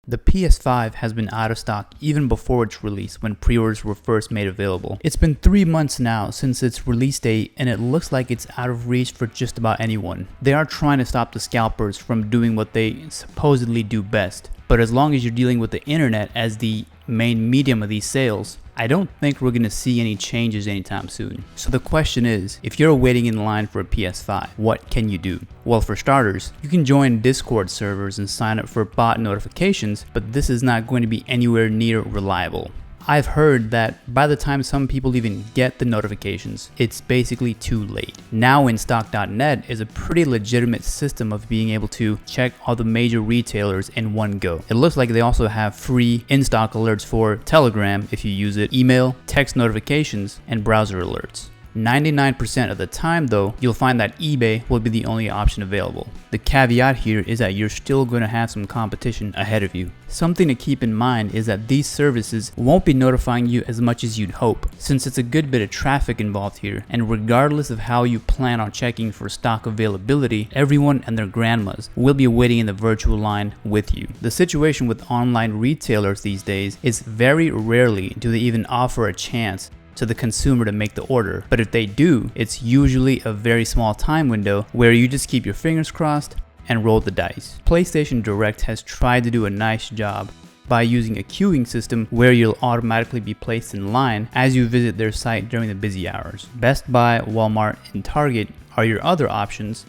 The PS5 has been out of stock even before its release when pre-orders were first made available. It's been 3 months now since its release date and it looks like it's out of reach for just about anyone. They are trying to stop the scalpers from doing what they supposedly do best. But as long as you're dealing with the internet as the main medium of these sales, I don't think we're going to see any changes anytime soon. So the question is, if you're waiting in line for a PS5, what can you do? Well, for starters, you can join Discord servers and sign up for bot notifications, but this is not going to be anywhere near reliable. I've heard that by the time some people even get the notifications, it's basically too late. NowInStock.net is a pretty legitimate system of being able to check all the major retailers in one go. It looks like they also have free in-stock alerts for Telegram if you use it, email, text notifications, and browser alerts. 99% of the time though, you'll find that eBay will be the only option available. The caveat here is that you're still going to have some competition ahead of you. Something to keep in mind is that these services won't be notifying you as much as you'd hope, since it's a good bit of traffic involved here, and regardless of how you plan on checking for stock availability, everyone and their grandmas will be waiting in the virtual line with you. The situation with online retailers these days is very rarely do they even offer a chance to the consumer to make the order, but if they do, it's usually a very small time window where you just keep your fingers crossed and roll the dice. PlayStation Direct has tried to do a nice job by using a queuing system where you'll automatically be placed in line as you visit their site during the busy hours. Best Buy, Walmart, and Target are your other options,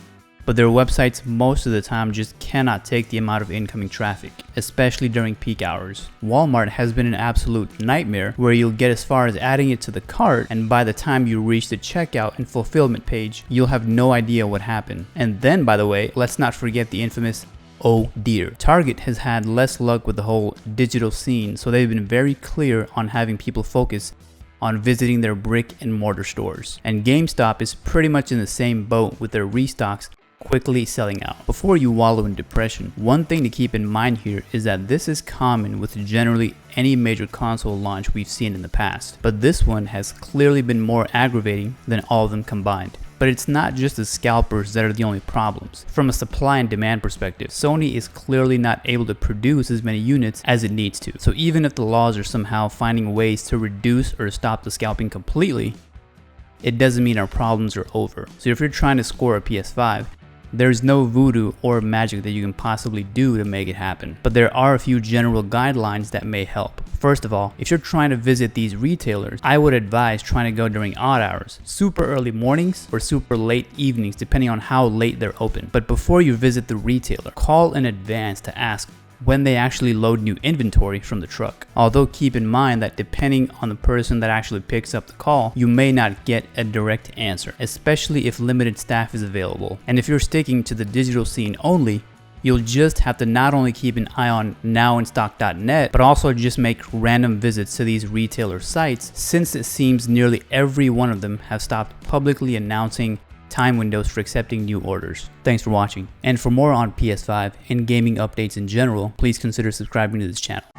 but their websites most of the time just cannot take the amount of incoming traffic, especially during peak hours. Walmart has been an absolute nightmare where you'll get as far as adding it to the cart, and by the time you reach the checkout and fulfillment page, you'll have no idea what happened. And then, by the way, let's not forget the infamous "oh dear." Target has had less luck with the whole digital scene, so they've been very clear on having people focus on visiting their brick and mortar stores. And GameStop is pretty much in the same boat with their restocks quickly selling out. Before you wallow in depression, one thing to keep in mind here is that this is common with generally any major console launch we've seen in the past, but this one has clearly been more aggravating than all of them combined. But it's not just the scalpers that are the only problems. From a supply and demand perspective, Sony is clearly not able to produce as many units as it needs to. So even if the laws are somehow finding ways to reduce or stop the scalping completely, it doesn't mean our problems are over. So if you're trying to score a PS5, there's no voodoo or magic that you can possibly do to make it happen, but there are a few general guidelines that may help. First of all, if you're trying to visit these retailers, I would advise trying to go during odd hours, super early mornings or super late evenings depending on how late they're open. But before you visit the retailer, call in advance to ask when they actually load new inventory from the truck. Although keep in mind that depending on the person that actually picks up the call, you may not get a direct answer, especially if limited staff is available. And if you're sticking to the digital scene only, you'll just have to not only keep an eye on NowInStock.net, but also just make random visits to these retailer sites, since it seems nearly every one of them have stopped publicly announcing time windows for accepting new orders. Thanks for watching. And for more on PS5 and gaming updates in general, please consider subscribing to this channel.